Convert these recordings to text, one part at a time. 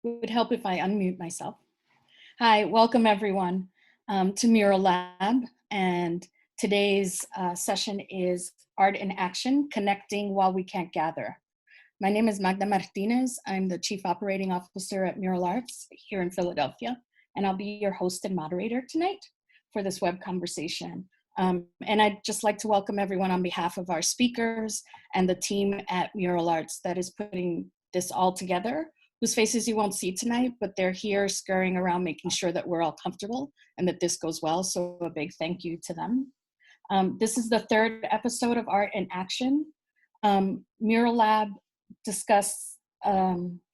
would help if I unmute myself. Hi, welcome everyone to muraLAB, and today's session is Art in Action, Connecting While We Can't Gather. My name is Magda Martinez. I'm the Chief Operating Officer at Mural Arts here in Philadelphia, and I'll be your host and moderator tonight for this web conversation. And I'd just like to welcome everyone on behalf of our speakers and the team at Mural Arts that is putting this all together, whose faces you won't see tonight, but they're here scurrying around making sure that we're all comfortable and that this goes well. So a big thank you to them. This is the third episode of Art in Action. muraLAB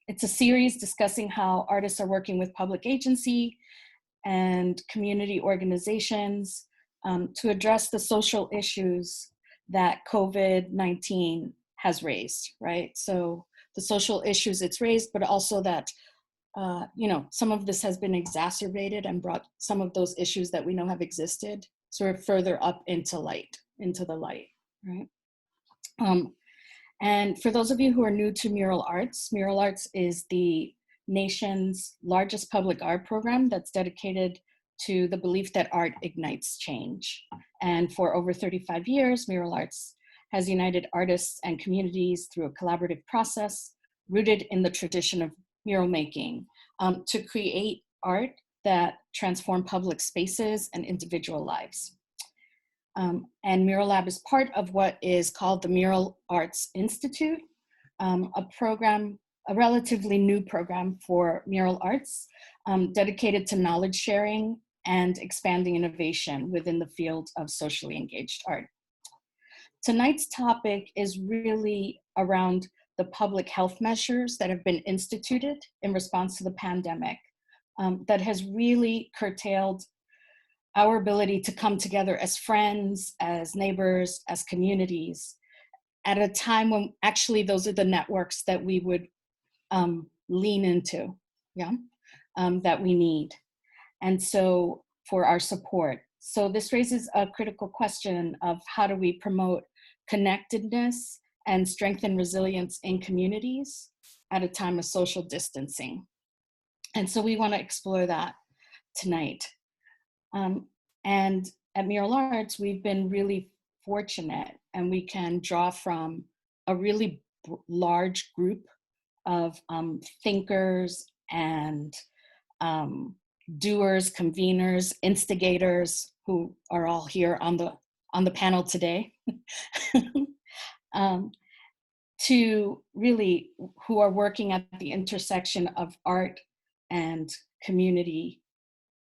it's a series discussing how artists are working with public agency and community organizations to address the social issues that COVID-19 has raised, right? So the social issues it's raised, but also that, some of this has been exacerbated and brought some of those issues that we know have existed sort of further up into the light, right? And for those of you who are new to Mural Arts is the nation's largest public art program that's dedicated to the belief that art ignites change. And for over 35 years, Mural Arts has united artists and communities through a collaborative process rooted in the tradition of mural making to create art that transform public spaces and individual lives. And muraLAB is part of what is called the Mural Arts Institute, a relatively new program for mural arts dedicated to knowledge sharing and expanding innovation within the field of socially engaged art. Tonight's topic is really around the public health measures that have been instituted in response to the pandemic that has really curtailed our ability to come together as friends, as neighbors, as communities, at a time when actually those are the networks that we would lean into, that we need. And so for our support. So this raises a critical question of how do we promote connectedness and strengthen resilience in communities at a time of social distancing. And so we want to explore that tonight. And at Mural Arts, we've been really fortunate, and we can draw from a really large group of thinkers and doers, conveners, instigators who are all here on the panel today, to really who are working at the intersection of art and community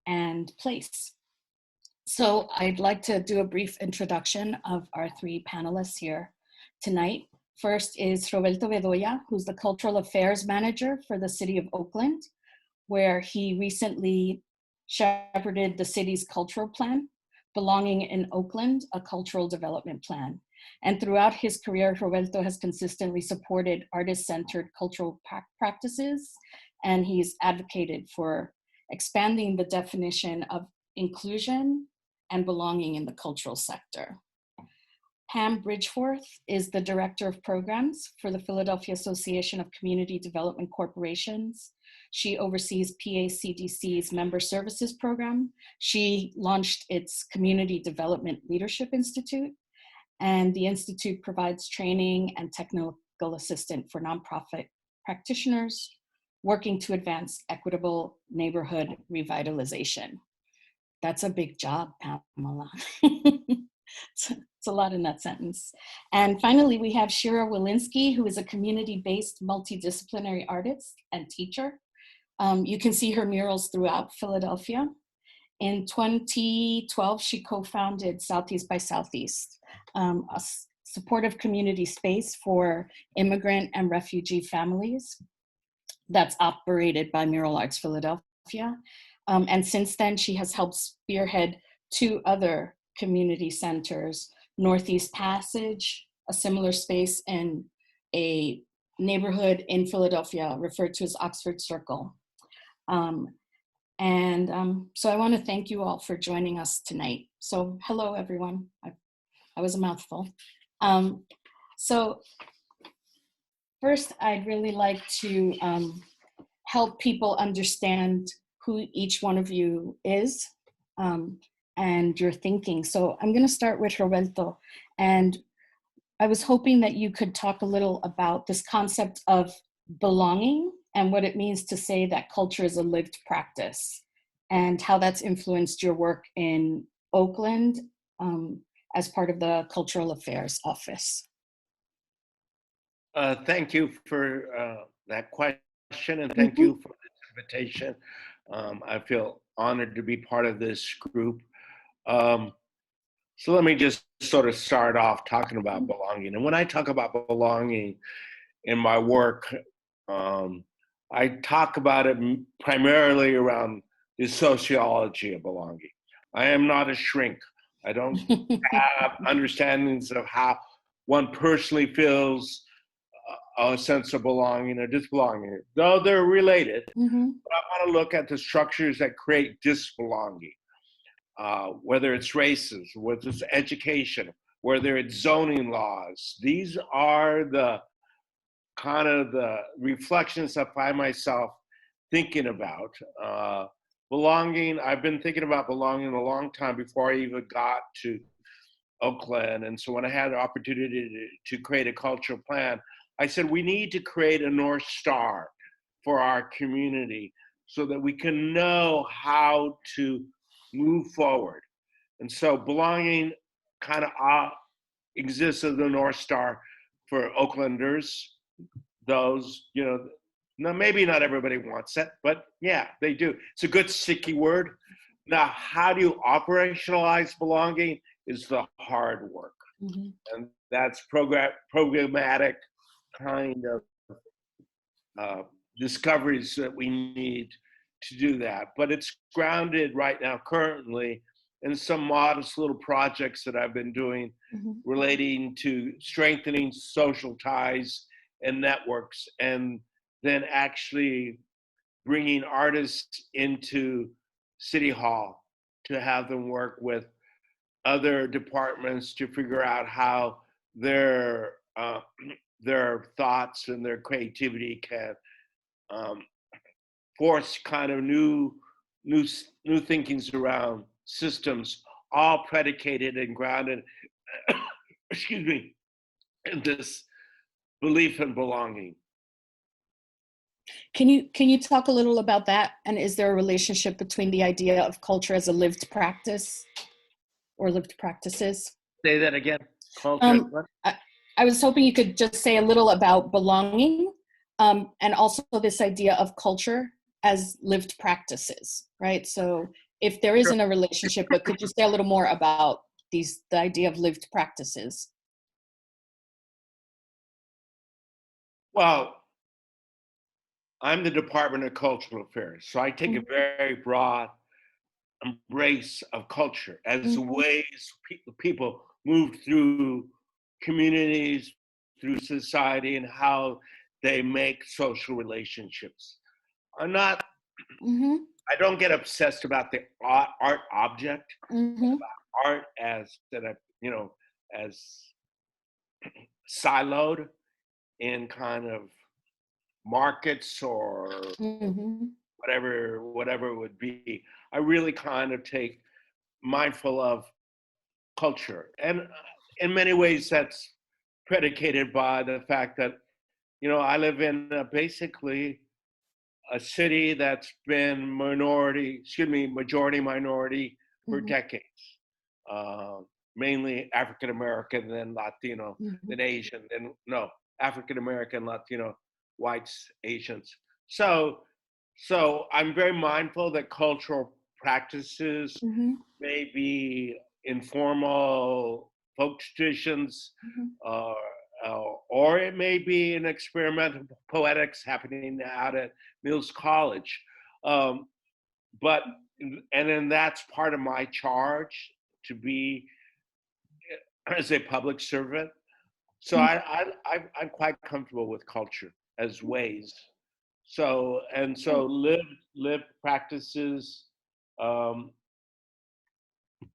and place. So I'd like to do a brief introduction of our three panelists here tonight. First is Roberto Bedoya, who's the Cultural Affairs Manager for the City of Oakland, where he recently shepherded the city's cultural plan, Belonging in Oakland, a cultural development plan. And throughout his career, Roberto has consistently supported artist-centered cultural practices, and he's advocated for expanding the definition of inclusion and belonging in the cultural sector. Pam Bridgeforth is the Director of Programs for the Philadelphia Association of Community Development Corporations. She oversees PACDC's Member Services Program. She launched its Community Development Leadership Institute, and the Institute provides training and technical assistance for nonprofit practitioners working to advance equitable neighborhood revitalization. That's a big job, Pamela. It's a lot in that sentence. And finally, we have Shira Wilinski, who is a community-based multidisciplinary artist and teacher. You can see her murals throughout Philadelphia. In 2012, she co-founded Southeast by Southeast, a supportive community space for immigrant and refugee families that's operated by Mural Arts Philadelphia. And since then, she has helped spearhead two other community centers, Northeast Passage, a similar space in a neighborhood in Philadelphia referred to as Oxford Circle. So I want to thank you all for joining us tonight. So hello, everyone. I was a mouthful. So first, I'd really like to help people understand who each one of you is, and your thinking. So I'm going to start with Roberto. And I was hoping that you could talk a little about this concept of belonging and what it means to say that culture is a lived practice, and how that's influenced your work in Oakland as part of the Cultural Affairs Office. Thank you for that question, and thank you for this invitation. I feel honored to be part of this group. So let me just sort of start off talking about belonging. And when I talk about belonging in my work, I talk about it primarily around the sociology of belonging. I am not a shrink. I don't have understandings of how one personally feels a sense of belonging or disbelonging, though they're related. But I want to look at the structures that create disbelonging, whether it's races, whether it's education, whether it's zoning laws. These are the kind of the reflections I find myself thinking about. Belonging, I've been thinking about belonging a long time before I even got to Oakland. And so when I had the opportunity to create a cultural plan, I said, we need to create a North Star for our community so that we can know how to move forward. And so belonging kind of exists as the North Star for Oaklanders. Those, now maybe not everybody wants it, but yeah, they do. It's a good sticky word. Now, how do you operationalize belonging is the hard work. And that's programmatic kind of discoveries that we need to do that. But it's grounded right now currently in some modest little projects that I've been doing relating to strengthening social ties and networks, and then actually bringing artists into City Hall to have them work with other departments to figure out how their thoughts and their creativity can force kind of new thinkings around systems, all predicated and grounded, excuse me, in this belief in belonging. Can you talk a little about that? And is there a relationship between the idea of culture as a lived practice or lived practices? Say that again. Culture. I was hoping you could just say a little about belonging, and also this idea of culture as lived practices, right? So if there isn't a relationship, but could you say a little more about the idea of lived practices? Well, I'm the Department of Cultural Affairs, so I take a very broad embrace of culture as ways people move through communities, through society, and how they make social relationships. I don't get obsessed about the art object, about art as as siloed in kind of markets or whatever it would be. I really kind of take mindful of culture, and in many ways that's predicated by the fact that I live in basically a city that's been majority minority for decades, mainly African American, then Latino, then Asian, then African American, Latino, whites, Asians. So I'm very mindful that cultural practices may be informal folk traditions, or it may be an experimental poetics happening out at Mills College. And then that's part of my charge to be as a public servant. So I'm quite comfortable with culture as ways. So live practices,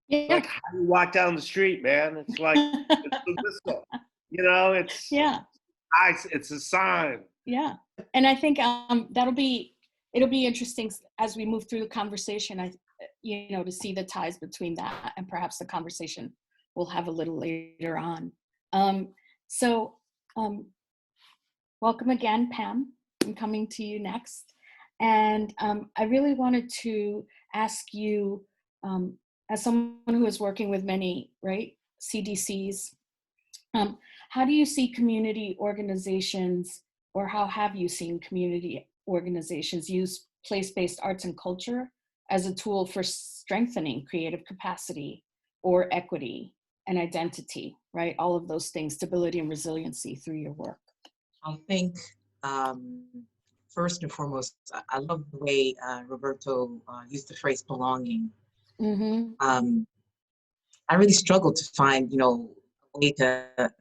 like how you walk down the street, man. It's like it's the whistle, it's nice. It's a sign. Yeah, and I think that'll be it'll be interesting as we move through the conversation, to see the ties between that and perhaps the conversation we'll have a little later on. So welcome again, Pam. I'm coming to you next. And I really wanted to ask you, as someone who is working with many, right, CDCs, how do you see community organizations, or how have you seen community organizations use place-based arts and culture as a tool for strengthening creative capacity or equity and identity, right? All of those things, stability and resiliency through your work. I think first and foremost, I love the way Roberto used the phrase belonging. Mm-hmm. I really struggled to find, a way to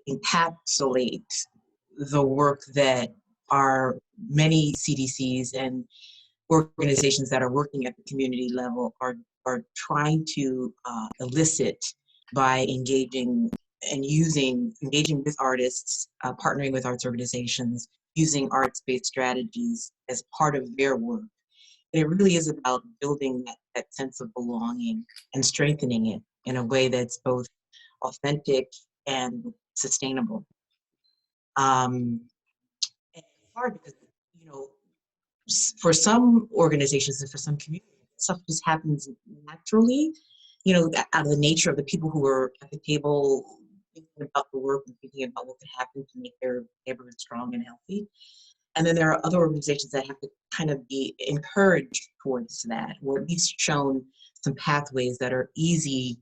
encapsulate the work that our many CDCs and organizations that are working at the community level are trying to elicit by engaging with artists, partnering with arts organizations, using arts-based strategies as part of their work. And it really is about building that sense of belonging and strengthening it in a way that's both authentic and sustainable. And it's hard because, for some organizations and for some communities, stuff just happens naturally, out of the nature of the people who are at the table thinking about the work and thinking about what could happen to make their neighborhood strong and healthy. And then there are other organizations that have to kind of be encouraged towards that, or at least shown some pathways that are easy,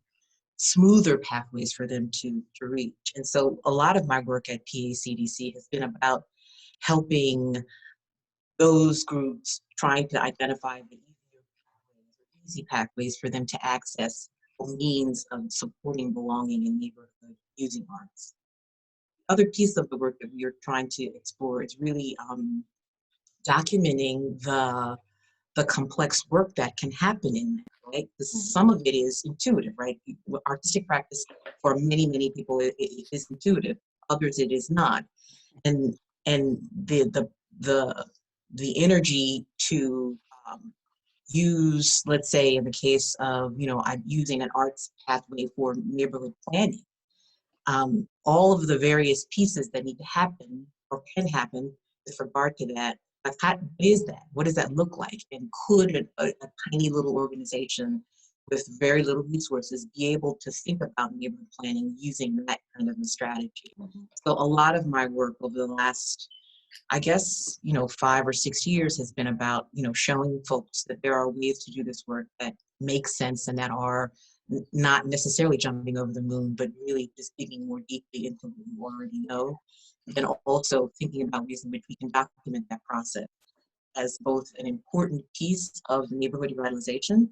smoother pathways for them to reach. And so a lot of my work at PACDC has been about helping those groups, trying to identify the easy pathways for them to access a means of supporting belonging in neighborhood using arts. Other piece of the work that we are trying to explore is really documenting the complex work that can happen in that, right? Because some of it is intuitive, right? Artistic practice for many, many people it is intuitive. Others it is not, and the energy to use, let's say, in the case of I'm using an arts pathway for neighborhood planning. All of the various pieces that need to happen or can happen with regard to that. Like, what is that? What does that look like? And could a tiny little organization with very little resources be able to think about neighborhood planning using that kind of a strategy? So a lot of my work over the last, I guess, 5 or 6 years has been about, showing folks that there are ways to do this work that make sense and that are not necessarily jumping over the moon, but really just digging more deeply into what you already know. And also thinking about ways in which we can document that process as both an important piece of neighborhood revitalization,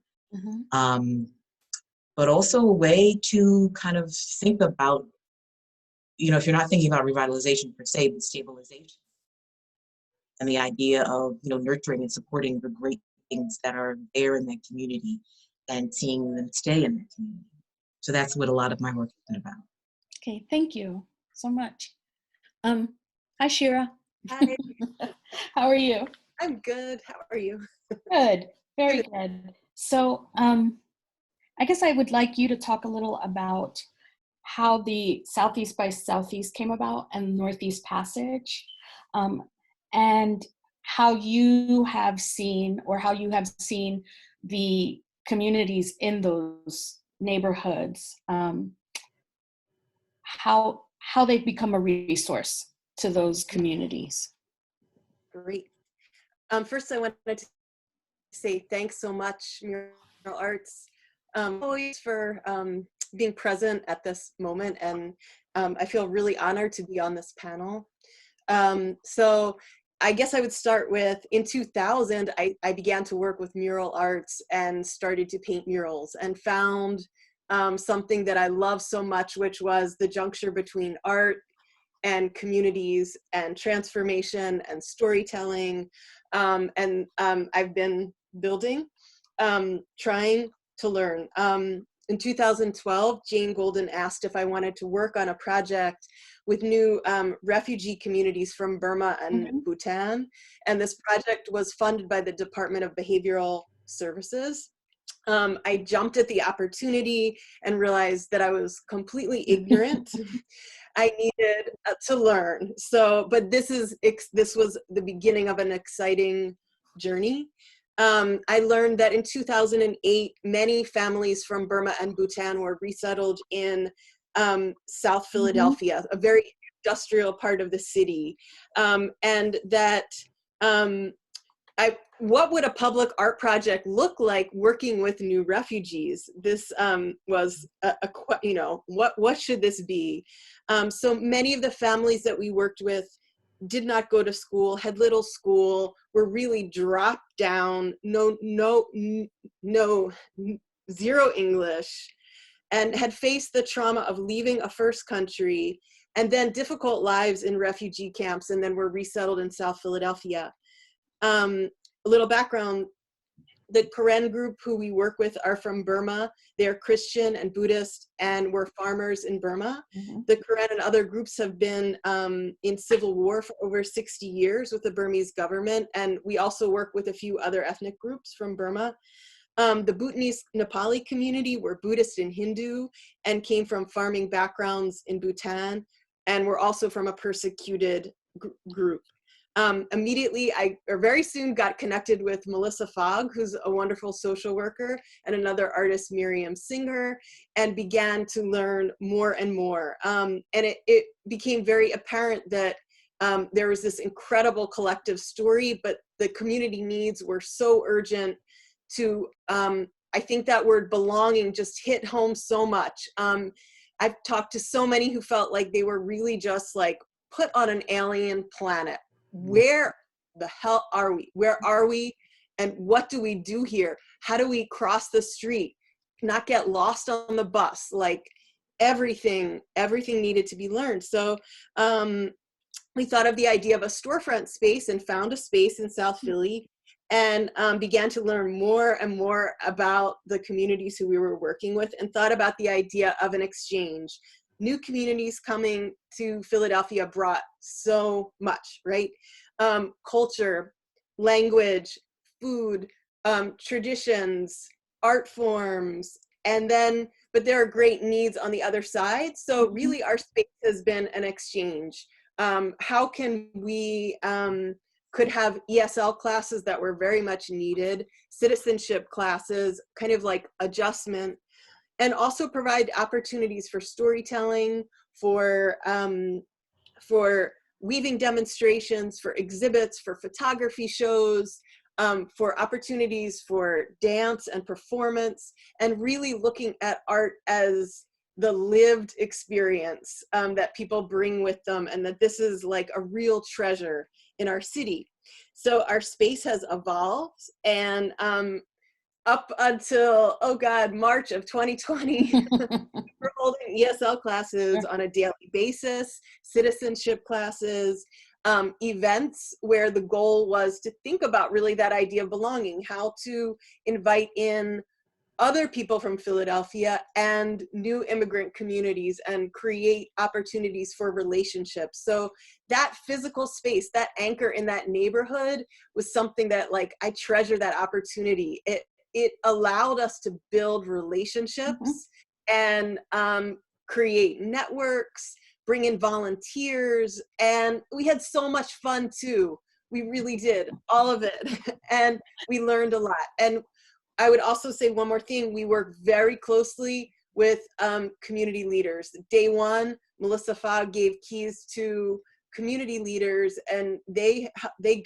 but also a way to kind of think about, if you're not thinking about revitalization per se, but stabilization. And the idea of, nurturing and supporting the great things that are there in that community and seeing them stay in that community. So that's what a lot of my work has been about. Okay, thank you so much. Hi, Shira. Hi. How are you? I'm good. How are you? Good, very good. So I guess I would like you to talk a little about how the Southeast by Southeast came about and Northeast Passage, and how you have seen the communities in those neighborhoods, how they've become a resource to those communities. Great. First, I wanted to say thanks so much, Mural Arts, always for being present at this moment, and I feel really honored to be on this panel. So I guess I would start with, in 2000, I began to work with Mural Arts and started to paint murals and found something that I love so much, which was the juncture between art and communities and transformation and storytelling. And I've been building, trying to learn. In 2012, Jane Golden asked if I wanted to work on a project with new refugee communities from Burma and Bhutan. And this project was funded by the Department of Behavioral Services. I jumped at the opportunity and realized that I was completely ignorant. I needed to learn. So, but this was the beginning of an exciting journey. I learned that in 2008, many families from Burma and Bhutan were resettled in South Philadelphia, a very industrial part of the city, and that what would a public art project look like working with new refugees? This was what should this be? So many of the families that we worked with did not go to school, had little school, were really dropped down, zero English, and had faced the trauma of leaving a first country and then difficult lives in refugee camps, and then were resettled in South Philadelphia. A little background, the Karen group who we work with are from Burma. They're Christian and Buddhist and were farmers in Burma. The Karen and other groups have been in civil war for over 60 years with the Burmese government. And we also work with a few other ethnic groups from Burma. The Bhutanese Nepali community were Buddhist and Hindu and came from farming backgrounds in Bhutan, and were also from a persecuted group. Immediately, very soon got connected with Melissa Fogg, who's a wonderful social worker, and another artist, Miriam Singer, and began to learn more and more. And it became very apparent that there was this incredible collective story, but the community needs were so urgent to, I think that word belonging just hit home so much. I've talked to so many who felt like they were really just like put on an alien planet. Where the hell are we? Where are we? And what do we do here? How do we cross the street? Not get lost on the bus? Like everything needed to be learned. So we thought of the idea of a storefront space and found a space in South Philly, and began to learn more and more about the communities who we were working with, and thought about the idea of an exchange. New communities coming to Philadelphia brought so much, right? Culture, language, food, traditions, art forms, but there are great needs on the other side. So really our space has been an exchange. How can we could have ESL classes that were very much needed, citizenship classes, kind of like adjustment, and also provide opportunities for storytelling, for weaving demonstrations, for exhibits, for photography shows, for opportunities for dance and performance, and really looking at art as the lived experience that people bring with them, and that this is like a real treasure in our city. So our space has evolved, and up until, oh God, March of 2020, we're holding ESL classes on a daily basis, citizenship classes, events where the goal was to think about really that idea of belonging, how to invite in other people from Philadelphia and new immigrant communities and create opportunities for relationships. So that physical space, that anchor in that neighborhood was something that, like, I treasure that opportunity. It allowed us to build relationships and create networks, bring in volunteers, and we had so much fun too. We really did, all of it, and we learned a lot. And I would also say one more thing, we work very closely with community leaders. Day one, Melissa Fogg gave keys to community leaders, and they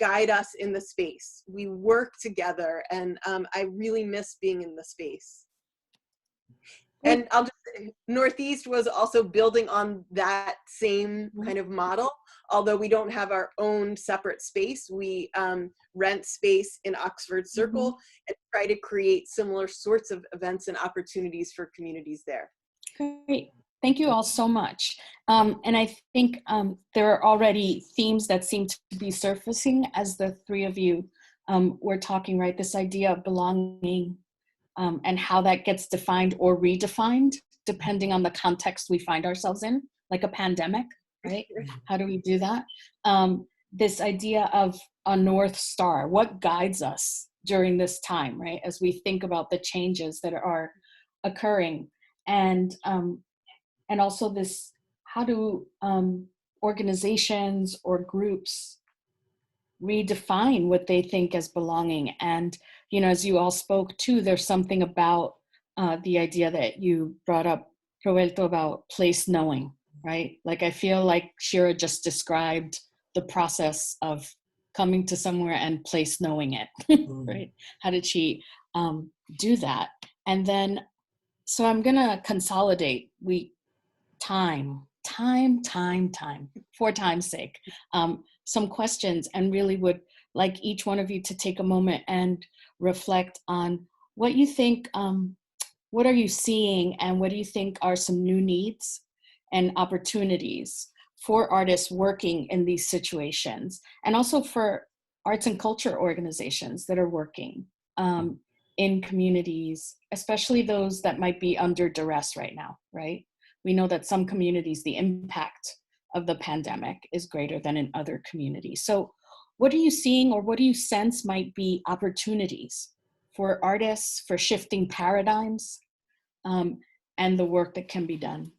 guide us in the space. We work together, and I really miss being in the space. And I'll just say, Northeast was also building on that same kind of model. Although we don't have our own separate space, we rent space in Oxford Circle and try to create similar sorts of events and opportunities for communities there. Great. Thank you all so much. And I think there are already themes that seem to be surfacing as the three of you were talking, right? This idea of belonging and how that gets defined or redefined depending on the context we find ourselves in, like a pandemic, right? How do we do that? This idea of a North Star, what guides us during this time, right? As we think about the changes that are occurring. And also this, how do organizations or groups redefine what they think as belonging? And, you know, as you all spoke too, there's something about the idea that you brought up, Roberto, about place knowing, right? Like, I feel like Shira just described the process of coming to somewhere and place knowing it, right? How did she do that? And then, so I'm gonna consolidate, time, for time's sake, some questions, and really would like each one of you to take a moment and reflect on what you think, what are you seeing, and what do you think are some new needs and opportunities for artists working in these situations, and also for arts and culture organizations that are working in communities, especially those that might be under duress right now, right? We know that some communities, the impact of the pandemic is greater than in other communities. So what are you seeing, or what do you sense might be opportunities for artists, for shifting paradigms, and the work that can be done?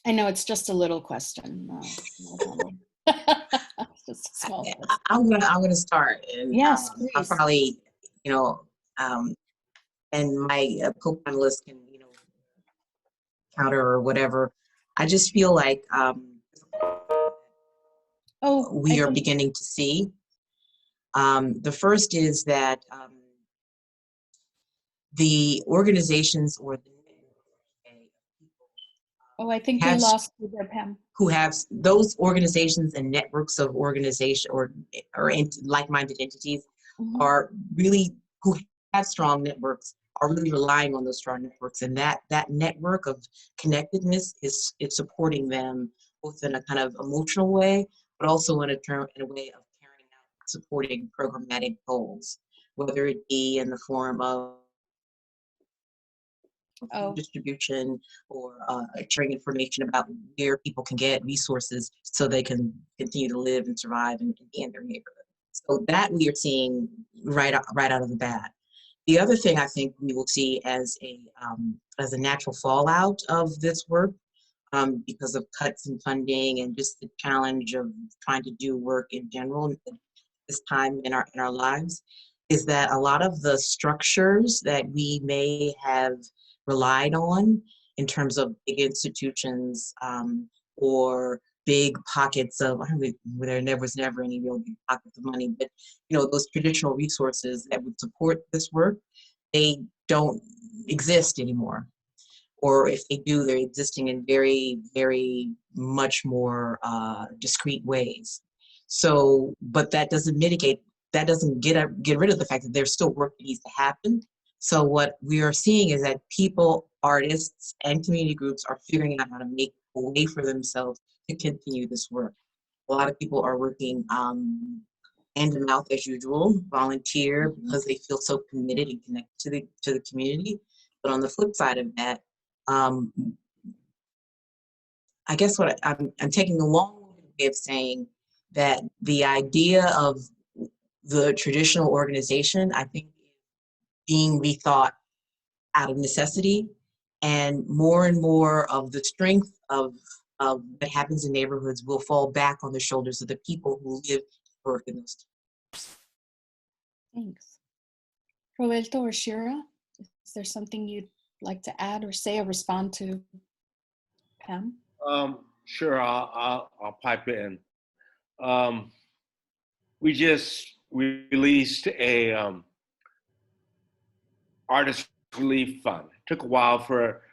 I know it's just a little question. Just a small question. I'm gonna start, and Yes, I'll please. probably, and my co-panelists can, counter or whatever. I just feel like we are beginning to see. The first is that the organizations or the I think we lost you there, Pam. who have those organizations and networks of organization or like-minded entities are really, who have strong networks, are really relying on those strong networks, and that network of connectedness is supporting them both in a kind of emotional way, but also in a way of carrying out supporting programmatic goals, whether it be in the form of distribution or sharing information about where people can get resources so they can continue to live and survive in their neighborhood. So that we are seeing right out of the bat. The other thing I think we will see as a natural fallout of this work, because of cuts in funding and just the challenge of trying to do work in general at this time in our lives, is that a lot of the structures that we may have relied on in terms of big institutions or big pockets of, there was never any real big pockets of money, but those traditional resources that would support this work, they don't exist anymore. Or if they do, they're existing in very, very much more discrete ways. So, but that doesn't mitigate, that doesn't get rid of the fact that there's still work that needs to happen. So what we are seeing is that people, artists, and community groups are figuring out how to make a way for themselves to continue this work. A lot of people are working hand to mouth as usual, volunteer because they feel so committed and connected to the community. But on the flip side of that, I guess what I'm taking a long way of saying that the idea of the traditional organization, I think, being rethought out of necessity, and more of the strength of what happens in neighborhoods will fall back on the shoulders of the people who live and work in those. Thanks. Roberto or Shira, is there something you'd like to add or say or respond to Pam? Sure, I'll pipe in. We just released a artist relief fund. It took a while for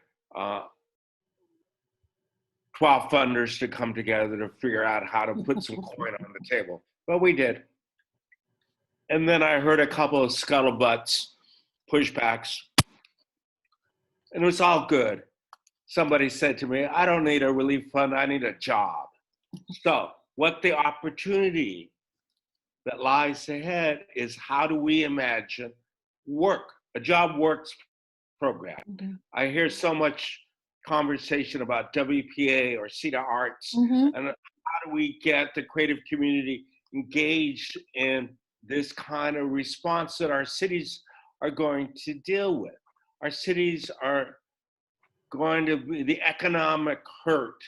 12 funders to come together to figure out how to put some coin on the table, but we did. And then I heard a couple of scuttlebutts, pushbacks, and it was all good. Somebody said to me, I don't need a relief fund, I need a job. So what the opportunity that lies ahead is, how do we imagine work? A job works program. Mm-hmm. I hear so much conversation about WPA or CETA Arts, Mm-hmm. and how do we get the creative community engaged in this kind of response that our cities are going to deal with. Our cities are going to be, the economic hurt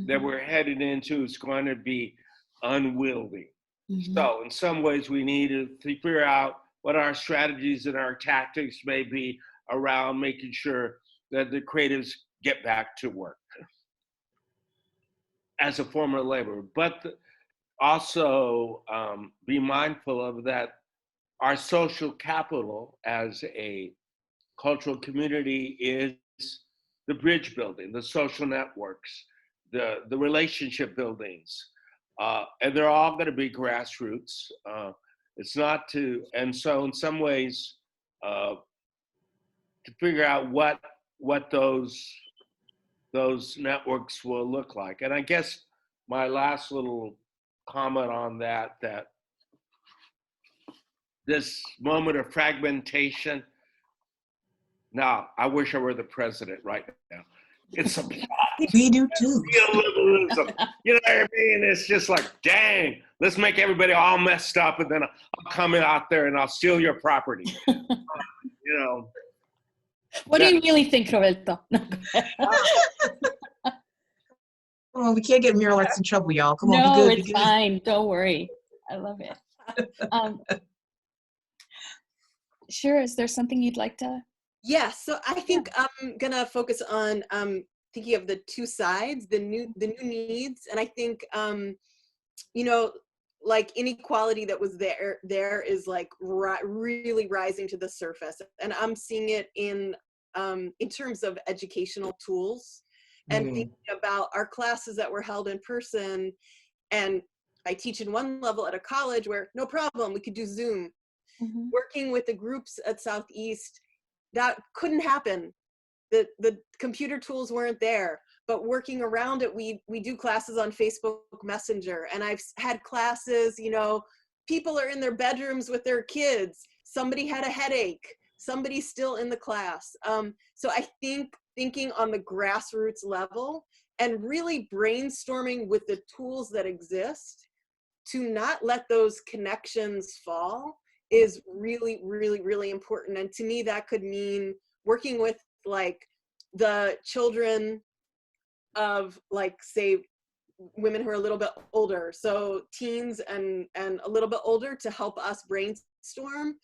that we're headed into is going to be unwieldy. Mm-hmm. So in some ways we need to figure out what our strategies and our tactics may be around making sure that the creatives get back to work as a form of labor, but also be mindful of that our social capital as a cultural community is the bridge building, the social networks, the relationship buildings, and they're all going to be grassroots. It's not to, and so in some ways, to figure out what those networks will look like. And I guess my last little comment on that this moment of fragmentation. Now, I wish I were the president right now. It's applause. We do too. Neoliberalism. You know what I mean? It's just like, dang, let's make everybody all messed up, and then I'll come out there and I'll steal your property. You know. What do you really think, Roberto? Oh, we can't get Mural Arts in trouble, y'all. Come on, No, be good. it's fine. Don't worry. I love it. Sure. Is there something you'd like to? Yeah, so I think I'm gonna focus on thinking of the two sides, the new needs, and I think you know, like inequality that was there is like really rising to the surface, and I'm seeing it in terms of educational tools, and thinking about our classes that were held in person, and I teach in one level at a college where no problem, we could do Zoom. Mm-hmm. Working with the groups at Southeast, that couldn't happen. The computer tools weren't there, but working around it, we do classes on Facebook Messenger, and I've had classes, you know, people are in their bedrooms with their kids, somebody had a headache, somebody's still in the class. So I think thinking on the grassroots level and really brainstorming with the tools that exist to not let those connections fall is really, really, really important. And to me, that could mean working with like the children of like, say, women who are a little bit older. So teens and a little bit older to help us brainstorm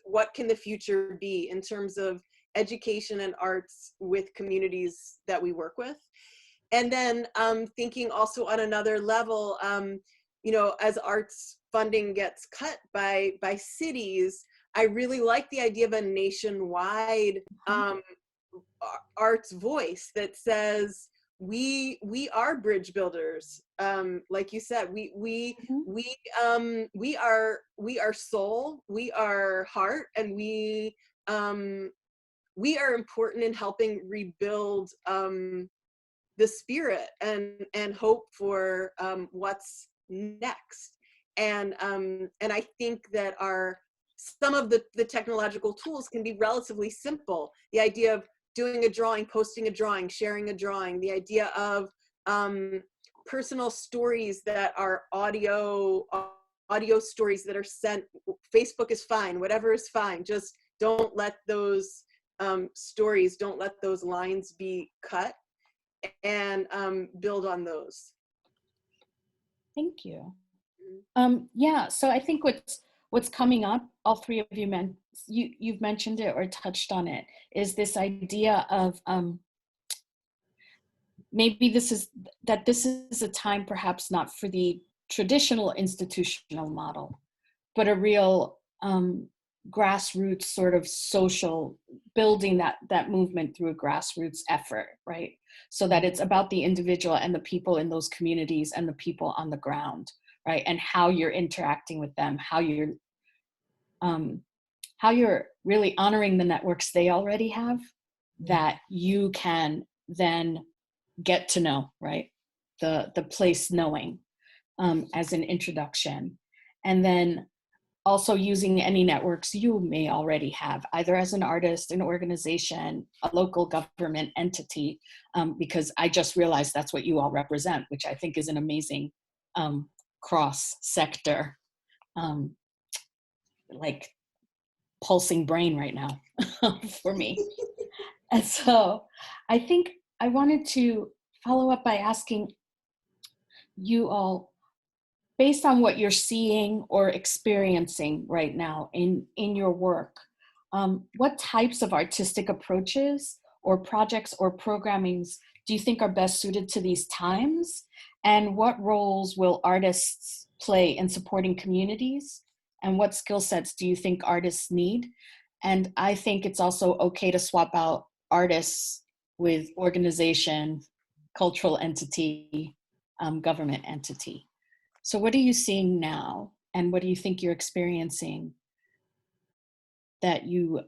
what can the future be in terms of education and arts with communities that we work with. And then thinking also on another level, you know, as arts funding gets cut by cities, I really like the idea of a nationwide arts voice that says we are bridge builders. Like you said, we are soul, we are heart, and we are important in helping rebuild the spirit and hope for what's next. And I think that some of the technological tools can be relatively simple. The idea of doing a drawing, posting a drawing, sharing a drawing, the idea of personal stories that are audio stories that are sent. Facebook is fine, whatever is fine. Just don't let those stories, don't let those lines be cut, and build on those. Thank you. Yeah, so I think what's coming up, all three of you you've mentioned it or touched on it, is this idea of maybe this is a time perhaps not for the traditional institutional model, but a real grassroots sort of social building that movement through a grassroots effort, right? So that it's about the individual and the people in those communities and the people on the ground, right? And how you're interacting with them, how you're really honoring the networks they already have that you can then get to know, right? The place knowing as an introduction. And then also using any networks you may already have, either as an artist, an organization, a local government entity, because I just realized that's what you all represent, which I think is an amazing cross-sector, like pulsing brain right now for me. And so I think I wanted to follow up by asking you all, based on what you're seeing or experiencing right now in your work, what types of artistic approaches or projects or programmings do you think are best suited to these times? And what roles will artists play in supporting communities? And what skill sets do you think artists need? And I think it's also okay to swap out artists with organization, cultural entity, government entity. So what are you seeing now? And what do you think you're experiencing that you,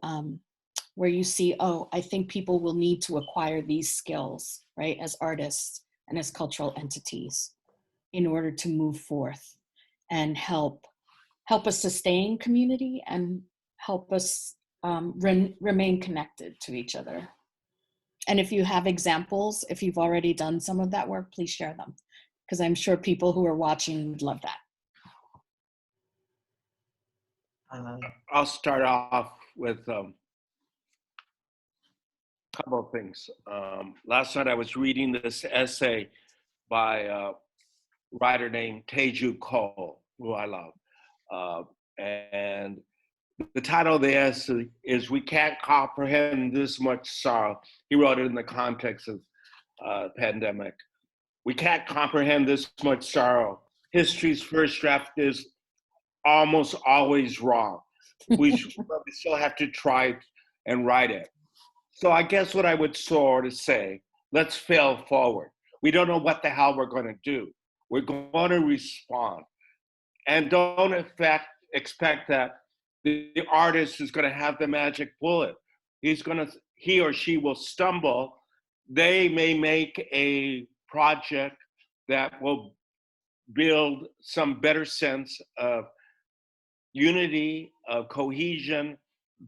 where you see, oh, I think people will need to acquire these skills, right, as artists and as cultural entities in order to move forth and help us sustain community and help us remain connected to each other. And if you have examples, if you've already done some of that work, please share them, because I'm sure people who are watching would love that. I'll start off with a couple of things. Last night I was reading this essay by a writer named Teju Cole, who I love. And the title of the essay is "We Can't Comprehend This Much Sorrow." He wrote it in the context of pandemic. We can't comprehend this much sorrow. History's first draft is almost always wrong. We still have to try and write it. So I guess what I would sort of say, let's fail forward. We don't know what the hell we're going to do. We're going to respond. And don't expect that the artist is going to have the magic bullet. He or she will stumble. They may make a project that will build some better sense of unity, of cohesion,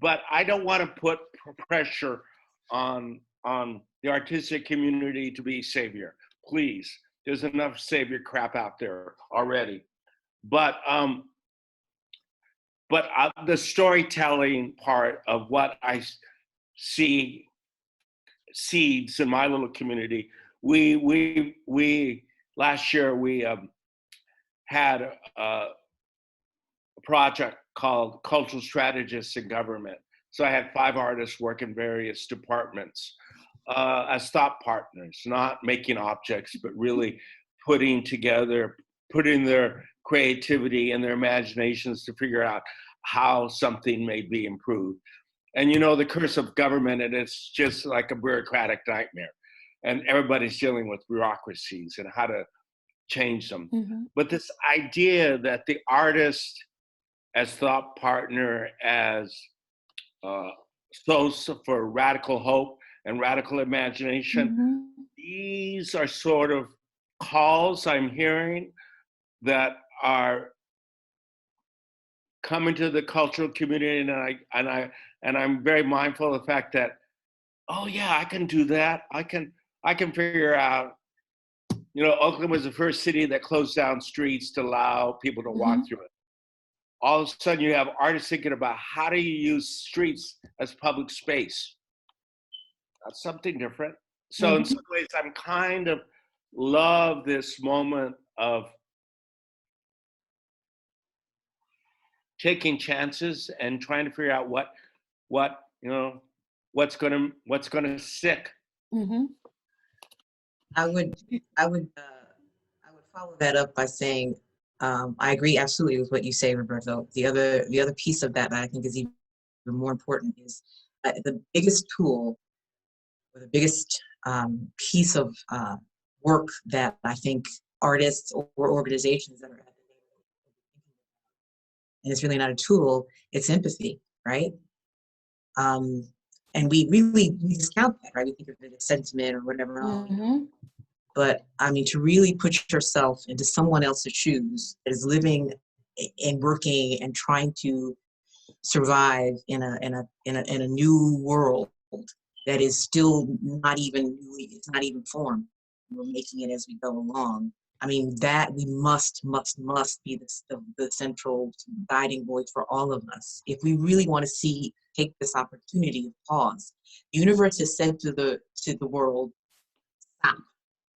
but I don't want to put pressure on the artistic community to be savior. Please, there's enough savior crap out there already. But the storytelling part of what I see seeds in my little community, we last year we had a project called Cultural Strategists in Government. So I had 5 artists work in various departments as thought partners, not making objects, but really putting their creativity and their imaginations to figure out how something may be improved. And you know, the curse of government, and it's just like a bureaucratic nightmare. And everybody's dealing with bureaucracies and how to change them. Mm-hmm. But this idea that the artist as thought partner, as source for radical hope and radical imagination, mm-hmm. These are sort of calls I'm hearing that are coming to the cultural community, and I'm very mindful of the fact that, oh yeah, I can do that. I can figure out. You know, Oakland was the first city that closed down streets to allow people to walk mm-hmm. through it. All of a sudden, you have artists thinking about how do you use streets as public space. That's something different. So mm-hmm. in some ways, I'm kind of love this moment of taking chances and trying to figure out what's gonna stick. Mm-hmm. I would follow that up by saying I agree absolutely with what you say, Roberto. The other piece of that I think is even more important is the biggest tool or the biggest piece of work that I think artists or organizations that are at the table, and it's really not a tool, it's empathy, right? And we discount that, right? We think of it as sentiment or whatever. Mm-hmm. But I mean, to really put yourself into someone else's shoes that is living and working and trying to survive in a new world that is still not even it's not even formed. We're making it as we go along. I mean, that we must be the central guiding voice for all of us. If we really want to take this opportunity of pause, the universe has said to the world, stop,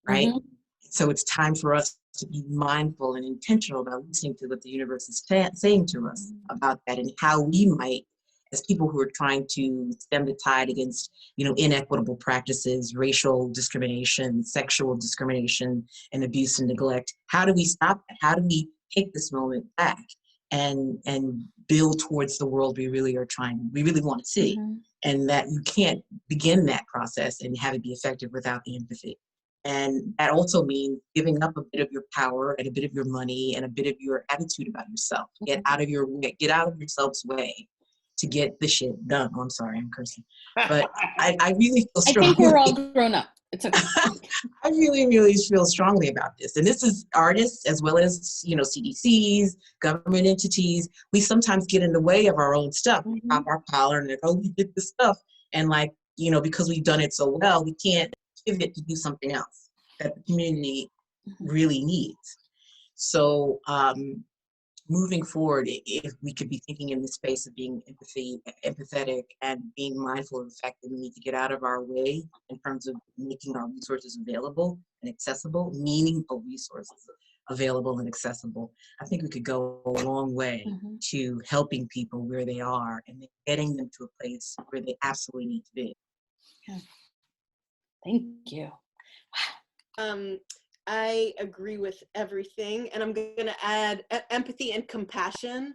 right? Mm-hmm. So it's time for us to be mindful and intentional about listening to what the universe is saying to us about that, and how we might, as people who are trying to stem the tide against, inequitable practices, racial discrimination, sexual discrimination, and abuse and neglect. How do we stop that? How do we take this moment back and build towards the world we really want to see? Mm-hmm. And that you can't begin that process and have it be effective without the empathy. And that also means giving up a bit of your power and a bit of your money and a bit of your attitude about yourself. Get out of yourself's way to get the shit done. Oh, I'm sorry, I'm cursing. But I really feel strongly. I think we're all grown up. It's okay. I really, really feel strongly about this. And this is artists as well as, CDCs, government entities. We sometimes get in the way of our own stuff. We pop our collar and we did this stuff. And because we've done it so well, we can't pivot to do something else that the community really needs. So moving forward, if we could be thinking in the space of being empathetic and being mindful of the fact that we need to get out of our way in terms of making our resources available and accessible, meaningful resources available and accessible, I think we could go a long way to helping people where they are and getting them to a place where they absolutely need to be. Yeah. Thank you. I agree with everything, and I'm going to add empathy and compassion.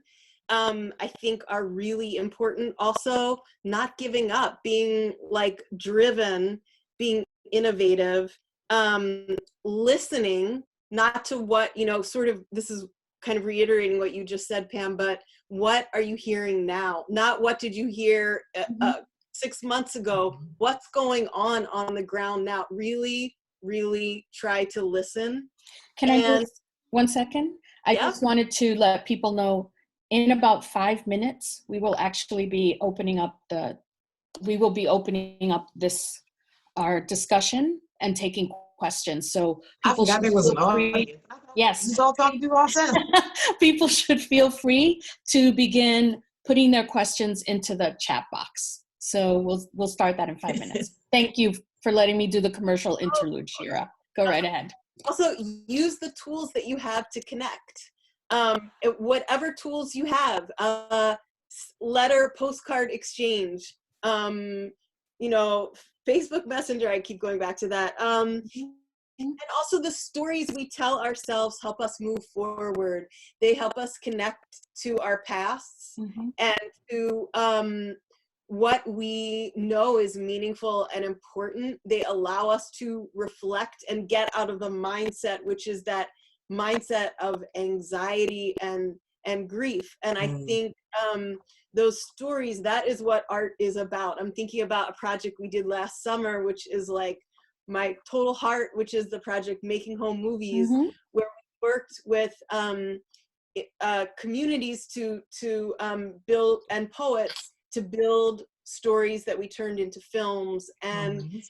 I think are really important. Also, not giving up, being driven, being innovative, listening, not to what, this is kind of reiterating what you just said, Pam, but what are you hearing now? Not what did you hear 6 months ago? What's going on the ground now? Really try to listen. Can I just 1 second? I just wanted to let people know in about 5 minutes, we will actually be opening up our discussion and taking questions. So people I forgot there was an audience. Yes. This is all talking to ourselves. People should feel free to begin putting their questions into the chat box. So we'll start that in 5 minutes. Thank you for letting me do the commercial interlude, Shira. Go right ahead. Also, use the tools that you have to connect. Whatever tools you have, letter, postcard exchange, Facebook Messenger, I keep going back to that. And also the stories we tell ourselves help us move forward. They help us connect to our pasts and to what we know is meaningful and important. They allow us to reflect and get out of the mindset, which is that mindset of anxiety and grief. And I think those stories, that is what art is about. I'm thinking about a project we did last summer, which is my total heart, which is the project Making Home Movies, where we worked with communities to build, and poets to build stories that we turned into films. And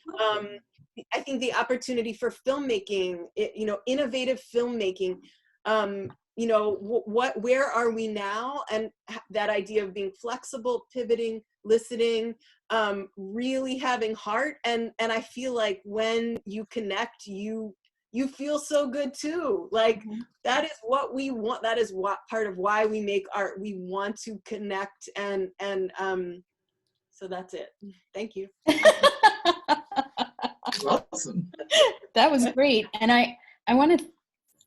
I think the opportunity for filmmaking, innovative filmmaking, where are we now? And that idea of being flexible, pivoting, listening, really having heart. And I feel like when you connect, you feel so good too. That is what we want. That is what part of why we make art. We want to connect, and so that's it. Thank you. Awesome. That was great. And I want to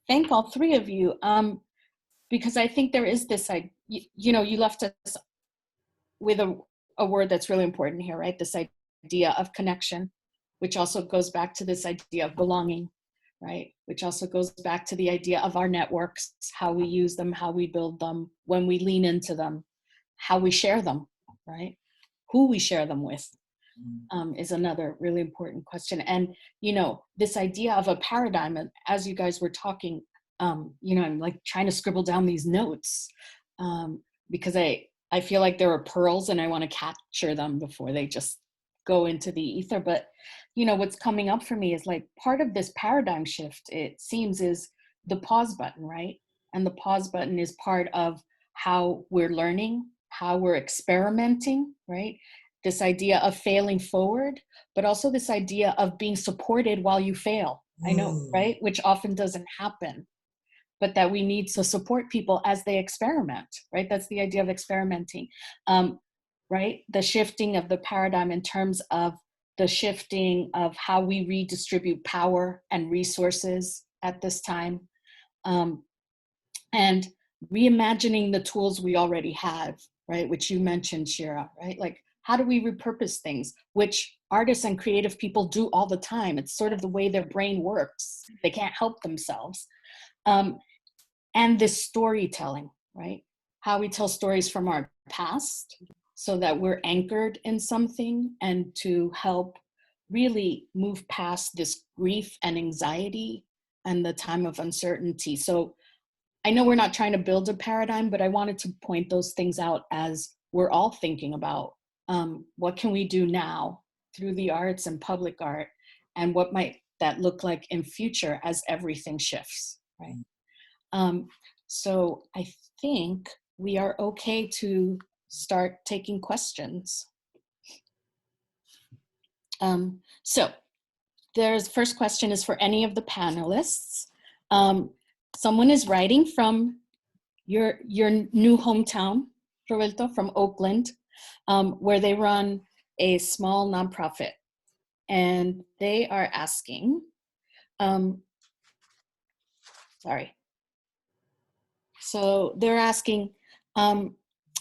thank all three of you because I think there is this, you left us with a word that's really important here, right? This idea of connection, which also goes back to this idea of belonging, right? Which also goes back to the idea of our networks, how we use them, how we build them, when we lean into them, how we share them, right? Who we share them with is another really important question. And, this idea of a paradigm, and as you guys were talking, You know, I'm like trying to scribble down these notes because I feel like there are pearls and I want to capture them before they just go into the ether. But, you know, what's coming up for me is like part of this paradigm shift, it seems, is the pause button, right? And the pause button is part of how we're learning, how we're experimenting, right? This idea of failing forward, but also this idea of being supported while you fail. I know, right? Which often doesn't happen, but that we need to support people as they experiment, right? That's the idea of experimenting, right? The shifting of the paradigm in terms of the shifting of how we redistribute power and resources at this time, and reimagining the tools we already have, right? Which you mentioned, Shira, right? Like, how do we repurpose things, which artists and creative people do all the time? It's sort of the way their brain works. They can't help themselves. And this storytelling, right? How we tell stories from our past so that we're anchored in something, and to help really move past this grief and anxiety and the time of uncertainty. So I know we're not trying to build a paradigm, but I wanted to point those things out as we're all thinking about what can we do now through the arts and public art, and what might that look like in future as everything shifts, right? So I think we are okay to start taking questions. So there's first question is for any of the panelists. Someone is writing from your new hometown, Roberto, from Oakland, where they run a small nonprofit, and they are asking, sorry. So they're asking,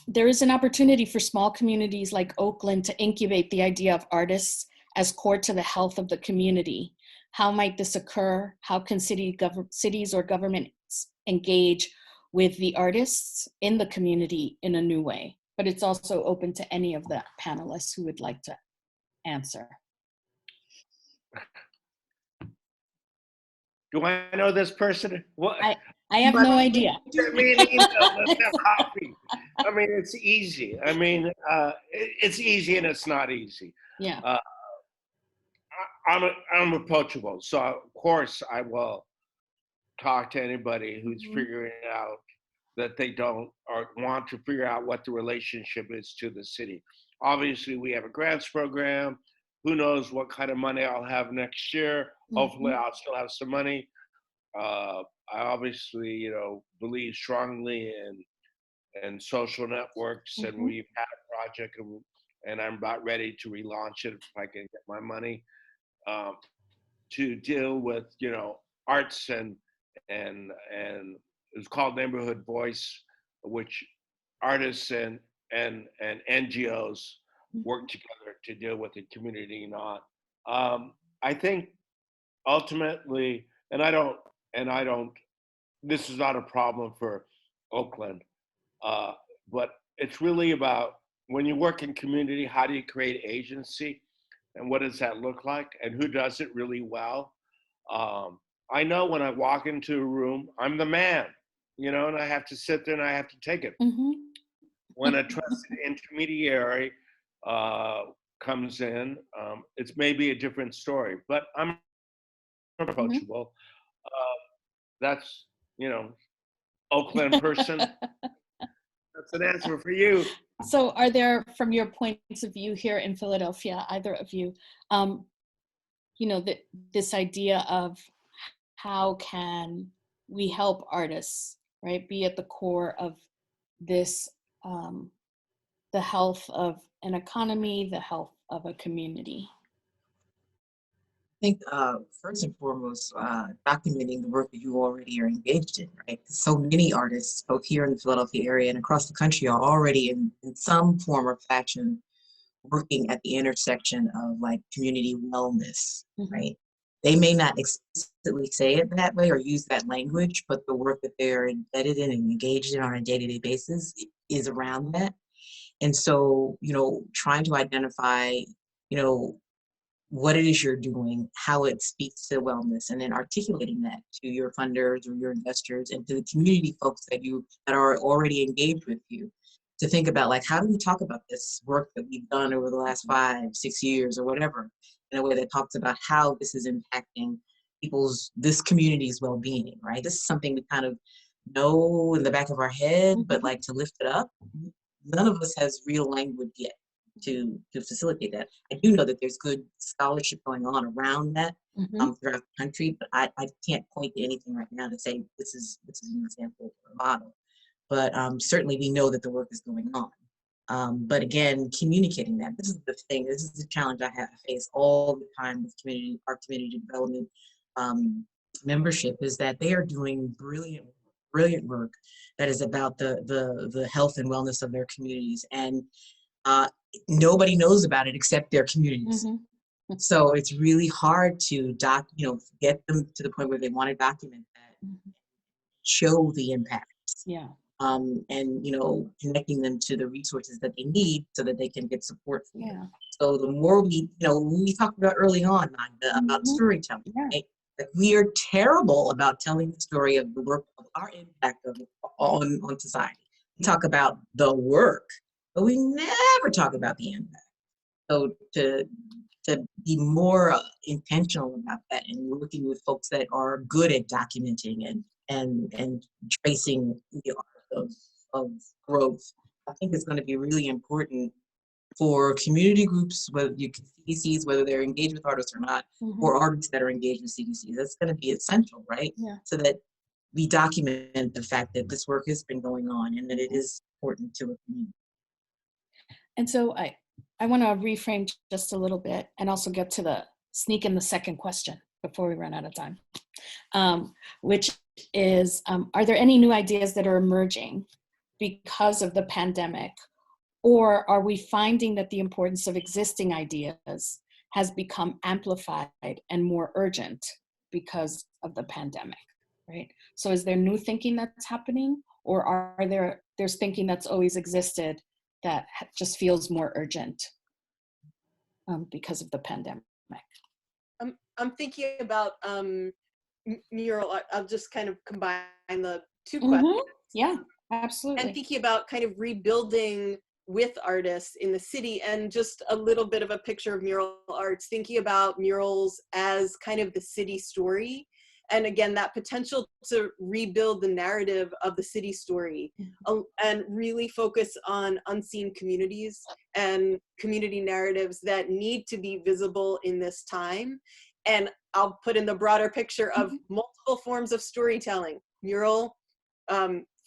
there is an opportunity for small communities like Oakland to incubate the idea of artists as core to the health of the community. How might this occur? How can cities or governments engage with the artists in the community in a new way? But it's also open to any of the panelists who would like to answer. Do I know this person? What? I have no idea. I mean, you know, let's have coffee. I mean, it's easy. I mean, it's easy and it's not easy. Yeah. I'm approachable, so of course I will talk to anybody who's figuring out that they don't or want to figure out what the relationship is to the city. Obviously, we have a grants program. Who knows what kind of money I'll have next year? Hopefully, I'll still have some money. I obviously, you know, believe strongly in social networks, and we've had a project, and I'm about ready to relaunch it if I can get my money, to deal with, you know, arts and it's called Neighborhood Voice, which artists and NGOs work together to deal with the community. Not, I think ultimately, and I don't. This is not a problem for Oakland, but it's really about when you work in community, how do you create agency, and what does that look like, and who does it really well? I know when I walk into a room, I'm the man, you know, and I have to sit there and I have to take it. When a trusted intermediary comes in, it's maybe a different story, but I'm approachable. That's, you know, Oakland person. That's an answer for you. So are there, from your points of view here in Philadelphia, either of you, you know, this idea of how can we help artists, right, be at the core of this, the health of an economy, the health of a community? I think first and foremost, documenting the work that you already are engaged in, right? So many artists, both here in the Philadelphia area and across the country, are already in some form or fashion working at the intersection of like community wellness, right? They may not explicitly say it that way or use that language, but the work that they're embedded in and engaged in on a day-to-day basis is around that. And so, you know, trying to identify, you know, what it is you're doing, how it speaks to wellness, and then articulating that to your funders or your investors and to the community folks that are already engaged with you, to think about, like, how do we talk about this work that we've done over the last 5-6 years or whatever, in a way that talks about how this is impacting this community's well-being, right? This is something we kind of know in the back of our head, but like to lift it up, none of us has real language yet to facilitate that. I do know that there's good scholarship going on around that throughout the country, but I can't point to anything right now to say this is an example or a model. But certainly we know that the work is going on. But again, communicating that, this is the thing, this is the challenge I face all the time with our community development membership, is that they are doing brilliant work that is about the health and wellness of their communities. And nobody knows about it except their communities. So it's really hard to get them to the point where they want to document that, show the impacts. Yeah. And connecting them to the resources that they need so that they can get support for it. So the more we talked about early on, about storytelling, right? Like, we are terrible about telling the story of the work, of our impact on society. We talk about the work, but we never talk about the impact. So to be more intentional about that and working with folks that are good at documenting and tracing the art of growth, I think it's going to be really important for community groups, whether CDCs, whether they're engaged with artists or not, or artists that are engaged with CDCs. That's going to be essential, right? Yeah. So that we document the fact that this work has been going on and that it is important to a community. And so I want to reframe just a little bit and also get to sneak in the second question before we run out of time, which is, are there any new ideas that are emerging because of the pandemic? Or are we finding that the importance of existing ideas has become amplified and more urgent because of the pandemic, right? So is there new thinking that's happening, or there's thinking that's always existed that just feels more urgent because of the pandemic? I'm thinking about mural art. I'll just kind of combine the two questions. Yeah, absolutely. And thinking about kind of rebuilding with artists in the city, and just a little bit of a picture of mural arts, thinking about murals as kind of the city story. And again, that potential to rebuild the narrative of the city story, and really focus on unseen communities and community narratives that need to be visible in this time. And I'll put in the broader picture of multiple forms of storytelling: mural,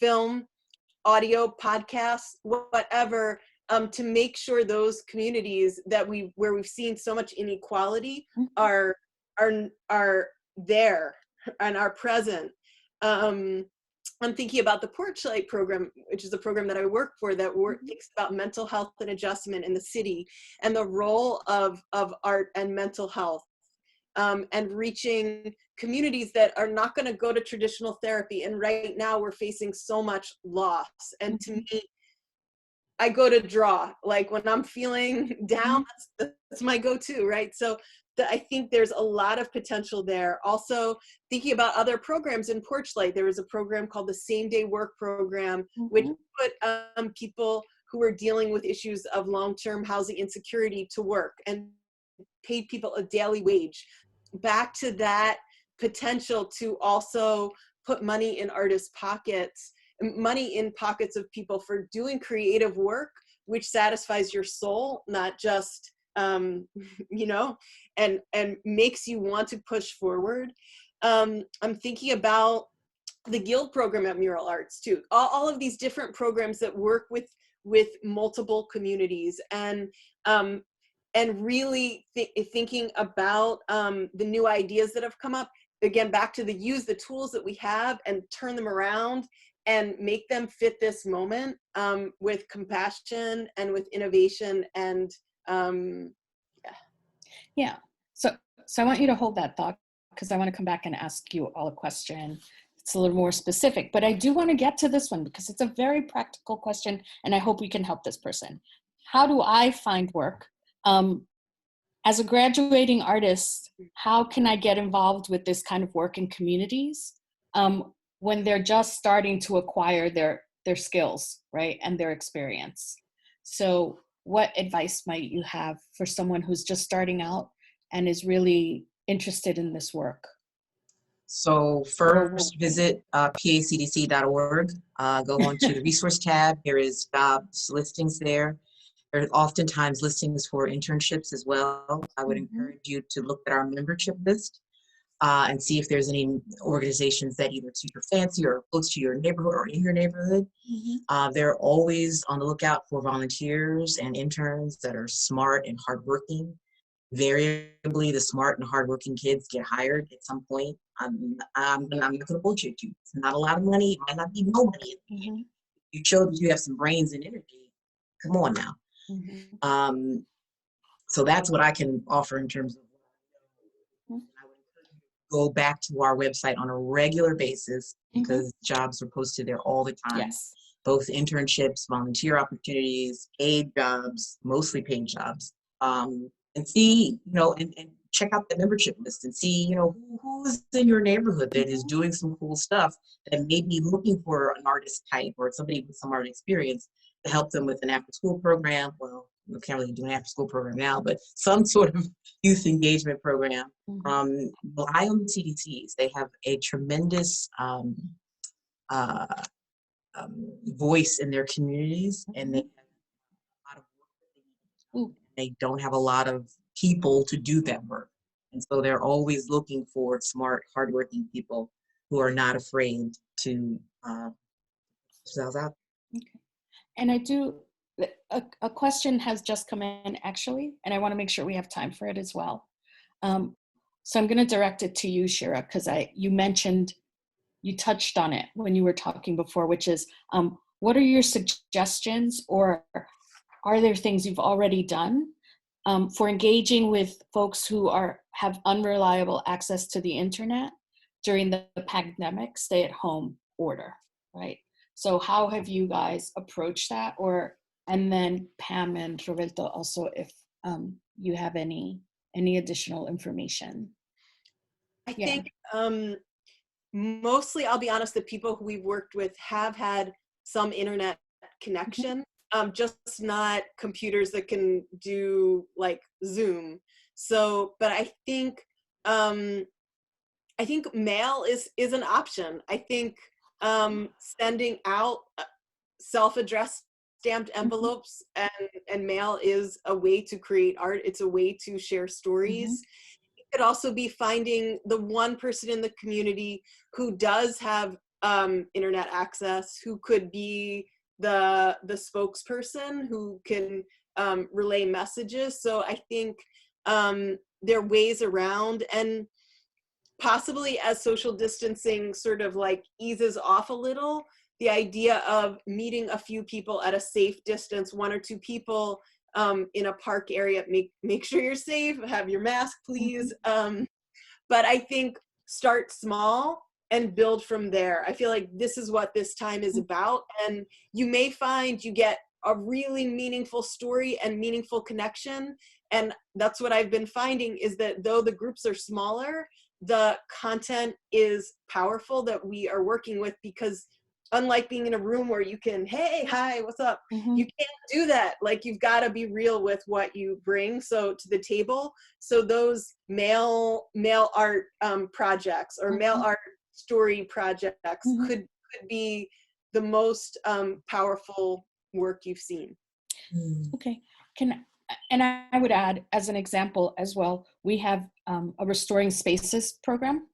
film, audio, podcasts, whatever, to make sure those communities where we've seen so much inequality are there and are present. I'm thinking about the Porchlight program, which is a program that I work for that thinks about mental health and adjustment in the city and the role of art and mental health, and reaching communities that are not going to go to traditional therapy. And right now we're facing so much loss. And to me, I go to draw. Like, when I'm feeling down, that's my go-to, right? So I think there's a lot of potential there. Also, thinking about other programs in Porchlight, there was a program called the Same Day Work Program, which put people who were dealing with issues of long-term housing insecurity to work and paid people a daily wage. Back to that potential to also put money in artists' pockets, money in pockets of people for doing creative work, which satisfies your soul, not just, and makes you want to push forward. I'm thinking about the Guild program at Mural Arts too. All of these different programs that work with multiple communities, and really thinking about the new ideas that have come up. Again, back to use the tools that we have and turn them around and make them fit this moment, with compassion and with innovation. And yeah. So I want you to hold that thought, because I want to come back and ask you all a question. It's a little more specific, but I do want to get to this one because it's a very practical question, and I hope we can help this person. How do I find work? as a graduating artist, how can I get involved with this kind of work in communities when they're just starting to acquire their skills, right, and their experience? So what advice might you have for someone who's just starting out and is really interested in this work? So first, visit pacdc.org. Go on to the resource tab. There is jobs listings there. There are oftentimes listings for internships as well. I would encourage you to look at our membership list and see if there's any organizations that either suit your fancy or close to your neighborhood or in your neighborhood. They're always on the lookout for volunteers and interns that are smart and hardworking. Variably, the smart and hardworking kids get hired at some point. I'm not going to bullshit you. It's not a lot of money. It might not be no money. You show that you have some brains and energy. Come on now. So that's what I can offer in terms of I would encourage you to go back to our website on a regular basis because jobs are posted there all the time. Yes. Both internships, volunteer opportunities, paid jobs, mostly paid jobs. And see, and check out the membership list and see, who's in your neighborhood that is doing some cool stuff that may be looking for an artist type or somebody with some art experience to help them with an after-school program. Well, we can't really do an after-school program now, but some sort of youth engagement program. Rely on the CDCs. They have a tremendous voice in their communities, and they have a lot of work that they need. They don't have a lot of people to do that work. And so they're always looking for smart, hardworking people who are not afraid to themselves out. Okay. And I do, a question has just come in actually, and I want to make sure we have time for it as well. So I'm going to direct it to you, Shira, because you touched on it when you were talking before, which is what are your suggestions, or are there things you've already done for engaging with folks who have unreliable access to the internet during the pandemic stay-at-home order, right? So how have you guys approached that? And then Pam and Roberto also, if you have any additional information. I think mostly, I'll be honest, the people who we've worked with have had some internet connection, just not computers that can do like Zoom. So, but I think mail is an option. I think sending out self-addressed stamped envelopes and mail is a way to create art. It's a way to share stories. It could also be finding the one person in the community who does have internet access, who could be the spokesperson who can relay messages. So I think there are ways around, and possibly as social distancing sort of like eases off a little, the idea of meeting a few people at a safe distance, 1 or 2 people in a park area, make sure you're safe, have your mask, please. But I think start small and build from there. I feel like this is what this time is about. And you may find you get a really meaningful story and meaningful connection. And that's what I've been finding, is that though the groups are smaller, the content is powerful that we are working with, because unlike being in a room where you can, hey, hi, what's up? You can't do that. Like, you've got to be real with what you bring to the table. So those mail art projects or mail art story projects could be the most powerful work you've seen. Okay. And I would add, as an example as well, we have a Restoring Spaces program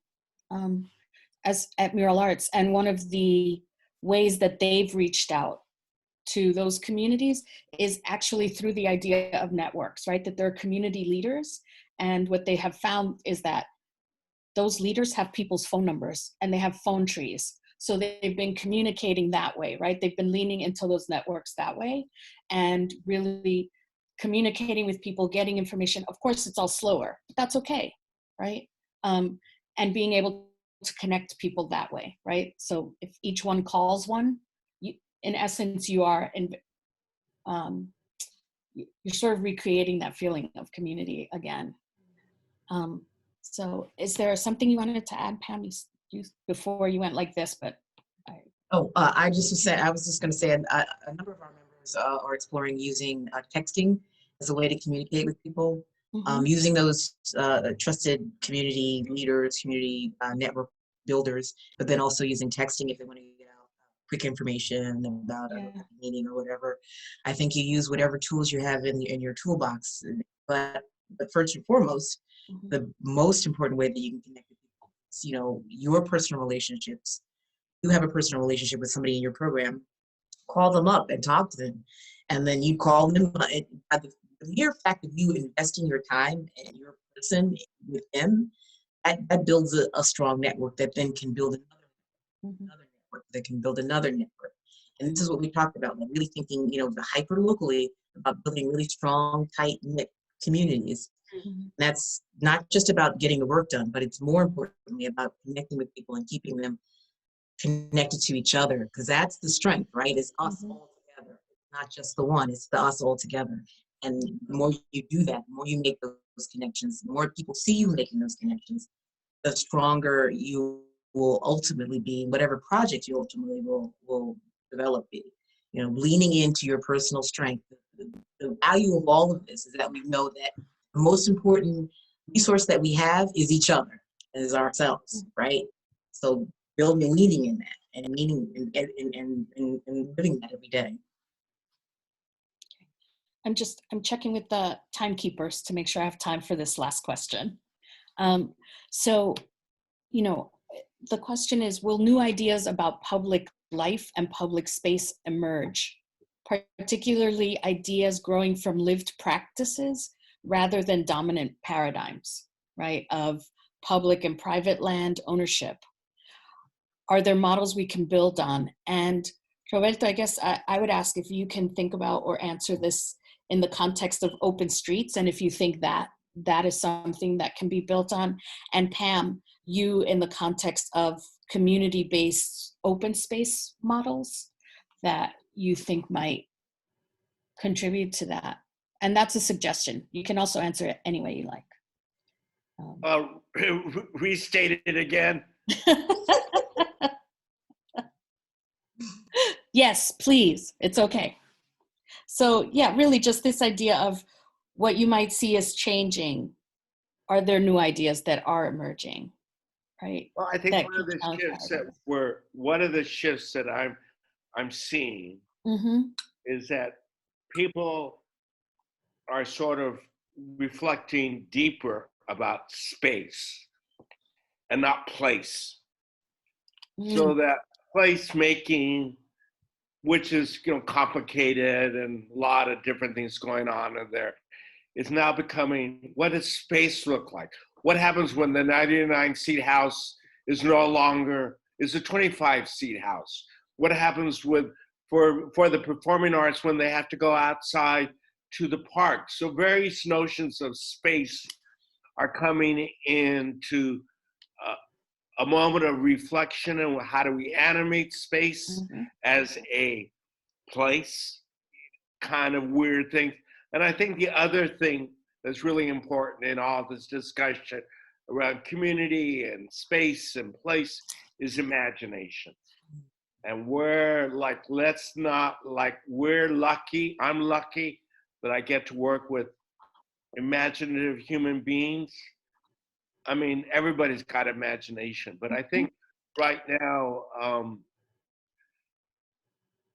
at Mural Arts, and one of the ways that they've reached out to those communities is actually through the idea of networks, right? That they're community leaders, and what they have found is that those leaders have people's phone numbers and they have phone trees. So they've been communicating that way, right? They've been leaning into those networks that way and really communicating with people, getting information. Of course, it's all slower, but that's okay, right? And being able to connect people that way, right? So if each one calls one, in essence, you are you're sort of recreating that feeling of community again. So is there something you wanted to add, Pam, you before you went like this, but I was just going to say a number of our members are exploring using texting as a way to communicate with people, using those trusted community leaders, community network builders, but then also using texting if they want to get out quick information about a meeting or whatever. I think you use whatever tools you have in your toolbox, but first and foremost, the most important way that you can connect with people is, your personal relationships. You have a personal relationship with somebody in your program, call them up and talk to them. And then you call them. The mere fact of you investing your time and your person with them, that builds a strong network that then can build another network that can build another network. And this is what we talked about, like really thinking, the hyper locally about building really strong, tight knit communities. That's not just about getting the work done, but it's more importantly about connecting with people and keeping them connected to each other, because that's the strength, right? It's us all together, not just the one, it's the us all together. And the more you do that, the more you make those connections, the more people see you making those connections, the stronger you will ultimately be, whatever project you ultimately will develop be. Leaning into your personal strength. The value of all of this is that we know that the most important resource that we have is each other, is ourselves, right? So building and leading in that and meaning and living that every day. I'm checking with the Timekeepers to make sure I have time for this last question. So, the question is, will new ideas about public life and public space emerge, particularly ideas growing from lived practices rather than dominant paradigms, right, of public and private land ownership? Are there models we can build on? And Roberto, I guess I would ask if you can think about or answer this in the context of open streets, and if you think that that is something that can be built on. And Pam, you in the context of community-based open space models that you think might contribute to that. And that's a suggestion. You can also answer it any way you like. Restate it again. Yes, please. It's okay. So yeah, really just this idea of what you might see as changing. Are there new ideas that are emerging, right? Well, I think that one of the shifts that I'm seeing is that people are sort of reflecting deeper about space and not place. So that place making, which is complicated and a lot of different things going on in there, is now becoming, what does space look like? What happens when the 99-seat house is no longer is a 25-seat house? What happens for the performing arts when they have to go outside to the park? So various notions of space are coming into a moment of reflection, and how do we animate space as a place, kind of weird thing. And I think the other thing that's really important in all this discussion around community and space and place is imagination. And we're lucky, I'm lucky that I get to work with imaginative human beings. I mean, everybody's got imagination, but I think right now,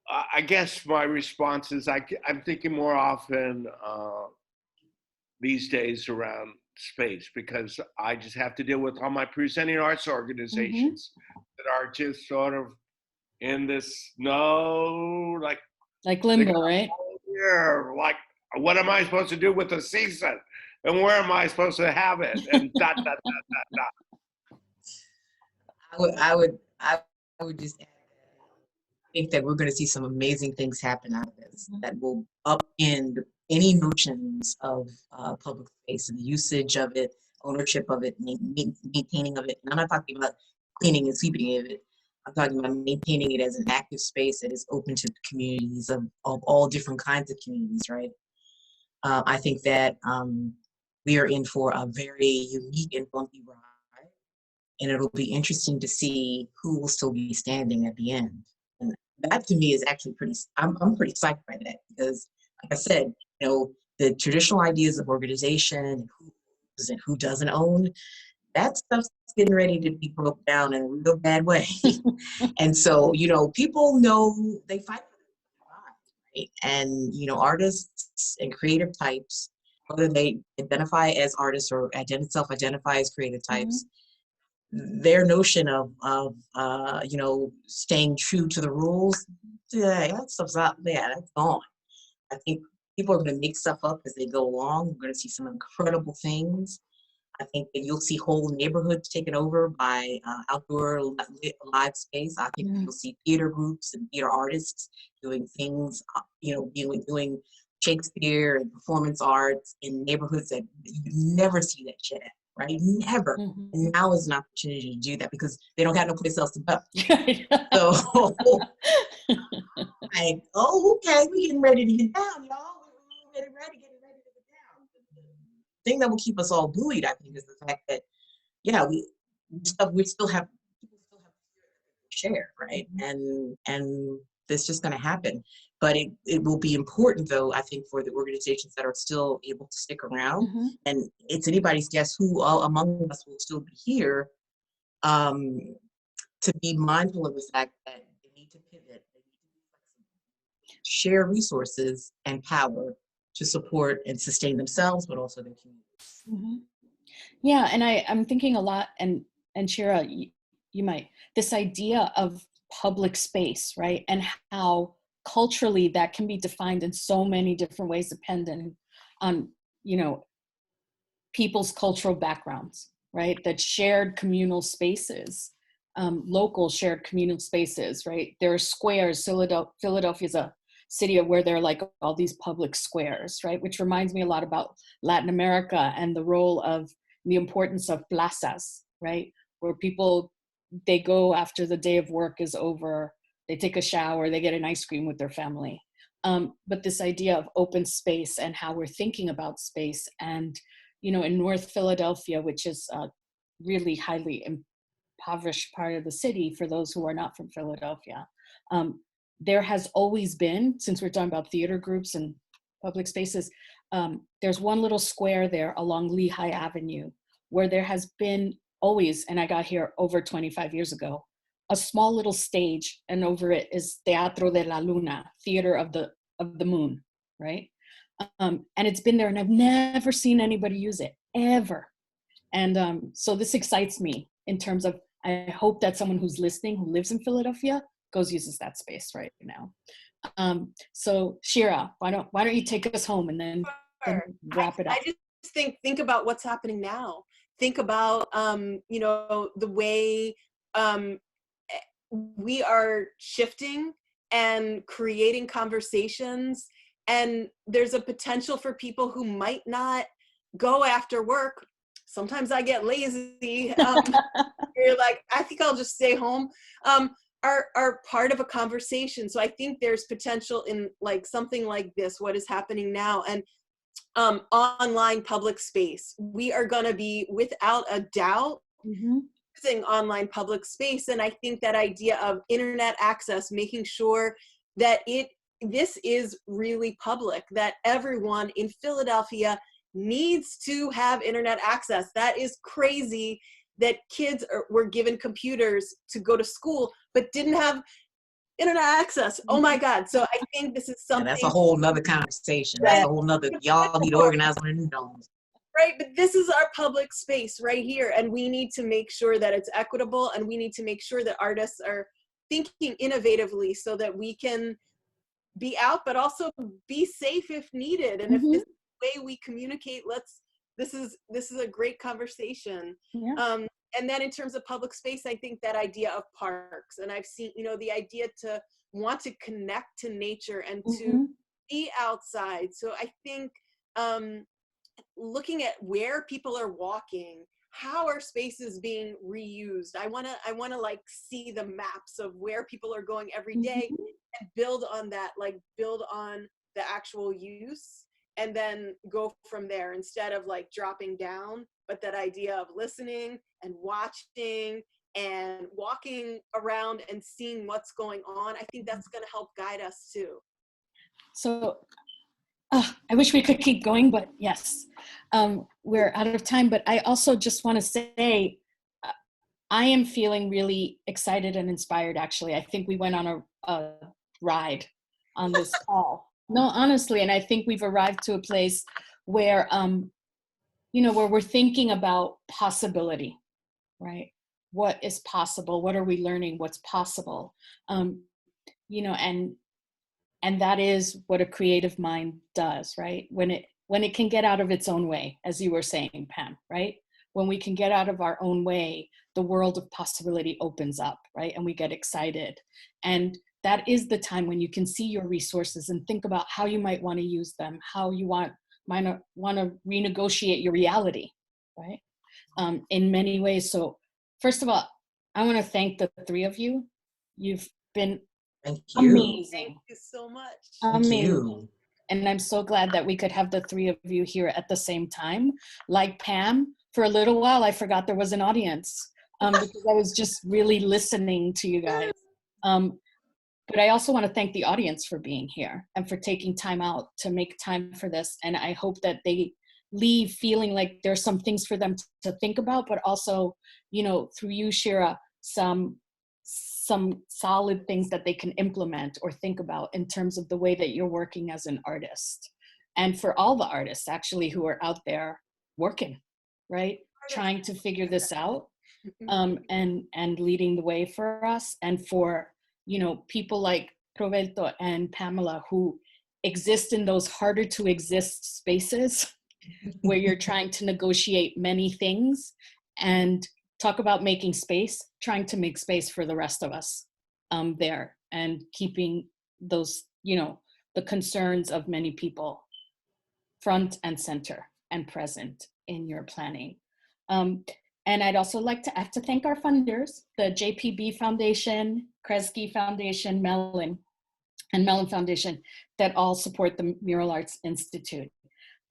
I guess my response is I'm thinking more often these days around space, because I just have to deal with all my presenting arts organizations that are just sort of in this like limbo, right? Here, like, what am I supposed to do with the season? And where am I supposed to have it? And dot, dot, dot, dot, dot. I would just add, I think that we're going to see some amazing things happen out of this that will upend any notions of public space and usage of it, ownership of it, maintaining of it. And I'm not talking about cleaning and sweeping of it. I'm talking about maintaining it as an active space that is open to communities of all different kinds of communities, right? I think that we are in for a very unique and bumpy ride, and it'll be interesting to see who will still be standing at the end. And that to me is actually I'm pretty psyched by that, because like I said, the traditional ideas of organization and who owns and who doesn't own, that stuff's getting ready to be broke down in a real bad way. And so, people know they fight for their lives, right? And, artists and creative types, whether they identify as artists or self-identify as creative types, their notion of staying true to the rules, yeah, that stuff's out there. That's gone. I think people are going to make stuff up as they go along. We're going to see some incredible things. I think that you'll see whole neighborhoods taken over by outdoor live space. I think you'll see theater groups and theater artists doing things, doing Shakespeare and performance arts in neighborhoods that you never see that shit at, right? Never. And now is an opportunity to do that because they don't have no place else to go. So, like, okay, we're getting ready to get down, y'all. We're getting ready to get down. The thing that will keep us all buoyed, I think, is the fact that, we still have people still have share, right? And it's just going to happen. But it will be important, though, I think, for the organizations that are still able to stick around. And it's anybody's guess who all among us will still be here, to be mindful of the fact that they need to pivot, they need to be flexible, share resources and power to support and sustain themselves, but also their communities. Yeah, and I'm thinking a lot, and Shira, you might, this idea of public space, right? And how culturally that can be defined in so many different ways dependent on, people's cultural backgrounds, right? That shared communal spaces, local shared communal spaces, right? There are squares. Philadelphia is a city where there are like all these public squares, right? Which reminds me a lot about Latin America and the role of the importance of plazas, right? Where people, they go after the day of work is over, they take a shower, they get an ice cream with their family. But this idea of open space and how we're thinking about space, and in North Philadelphia, which is a really highly impoverished part of the city for those who are not from Philadelphia, there has always been, since we're talking about theater groups and public spaces, there's one little square there along Lehigh Avenue where there has been always, and I got here over 25 years ago, a small little stage, and over it is Teatro de la Luna, Theater of the Moon, right? And it's been there, and I've never seen anybody use it, ever. And so this excites me in terms of, I hope that someone who's listening, who lives in Philadelphia, goes uses that space right now. So Shira, why don't you take us home and then wrap it up? I just think about what's happening now. Think about the way we are shifting and creating conversations, and there's a potential for people who might not go after work. Sometimes I get lazy. You're like, I think I'll just stay home. Are part of a conversation. So I think there's potential in like something like this, what is happening now, and online public space. We are going to be, without a doubt, using online public space. And I think that idea of internet access, making sure that this is really public, that everyone in Philadelphia needs to have internet access. That is crazy that kids were given computers to go to school, but didn't have internet access. Oh my God. So I think this is something. And that's a whole nother conversation. That's a whole nother, y'all need to organize on the domes. Right, but this is our public space right here, and we need to make sure that it's equitable, and we need to make sure that artists are thinking innovatively so that we can be out, but also be safe if needed. And if this is the way we communicate, this is a great conversation. Yeah. And then in terms of public space, I think that idea of parks, and I've seen, the idea to want to connect to nature and to be outside. So I think looking at where people are walking, how are spaces being reused? I want to like see the maps of where people are going every day and build on that, like build on the actual use. and then go from there instead of like dropping down, but that idea of listening and watching and walking around and seeing what's going on. I think that's going to help guide us too. So I wish we could keep going, but yes, we're out of time. But I also just want to say, I am feeling really excited and inspired, actually. I think we went on a ride on this call. No, honestly, and I think we've arrived to a place where, where we're thinking about possibility, right? What is possible? What are we learning? What's possible? And that is what a creative mind does, right? When it can get out of its own way, as you were saying, Pam, right? When we can get out of our own way, the world of possibility opens up, right? And we get excited. And that is the time when you can see your resources and think about how you might want to use them, how you might want to renegotiate your reality, right? In many ways. So first of all, I want to thank the three of you. You've been Thank you. amazing. Thank you so much. Amazing. You. And I'm so glad that we could have the three of you here at the same time. Like Pam, for a little while, I forgot there was an audience because I was just really listening to you guys. But I also want to thank the audience for being here and for taking time out to make time for this. And I hope that they leave feeling like there's some things for them to think about, but also, through you, Shira, some solid things that they can implement or think about in terms of the way that you're working as an artist. And for all the artists actually who are out there working, right? Trying to figure this out and leading the way for us. And for, people like Roberto and Pamela who exist in those harder to exist spaces where you're trying to negotiate many things and talk about making space, trying to make space for the rest of us there and keeping those, the concerns of many people front and center and present in your planning. And I'd also like to have to thank our funders, the JPB Foundation, Kresge Foundation, Mellon Foundation, that all support the Mural Arts Institute.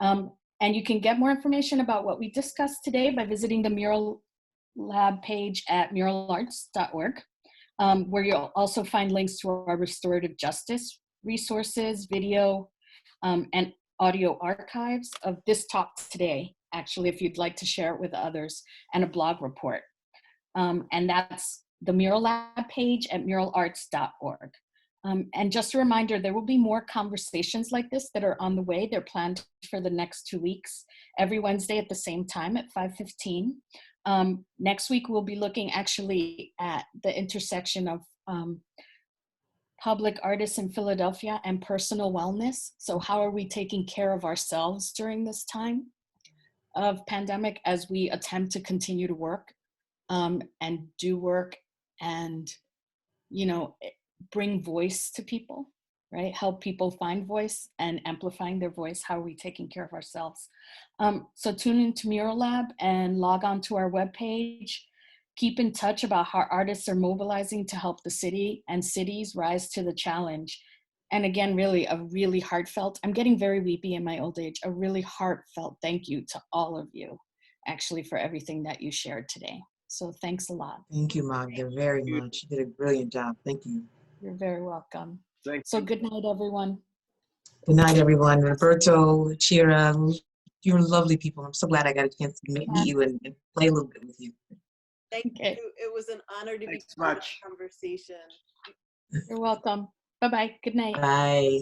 And you can get more information about what we discussed today by visiting the muraLAB page at muralarts.org, where you'll also find links to our restorative justice resources, video, and audio archives of this talk today, actually, if you'd like to share it with others, and a blog report. And that's the muraLAB page at muralarts.org. And just a reminder, there will be more conversations like this that are on the way. They're planned for the next 2 weeks, every Wednesday at the same time at 5:15. Next week, we'll be looking actually at the intersection of public artists in Philadelphia and personal wellness. So how are we taking care of ourselves during this time of pandemic as we attempt to continue to work and do work and, bring voice to people, right? Help people find voice and amplifying their voice. How are we taking care of ourselves? So tune into muraLAB and log on to our webpage. Keep in touch about how artists are mobilizing to help the city and cities rise to the challenge. And again, really a really heartfelt, I'm getting very weepy in my old age, a really heartfelt thank you to all of you, actually, for everything that you shared today. So thanks a lot. Thank you, Magda, very much. You did a brilliant job. Thank you. You're very welcome. Thank So good night, everyone. Good night, everyone. Roberto, Chira, you're lovely people. I'm so glad I got a chance to meet you and play a little bit with you. Thank you. It was an honor to be part of the conversation. You're welcome. Bye-bye. Good night. Bye.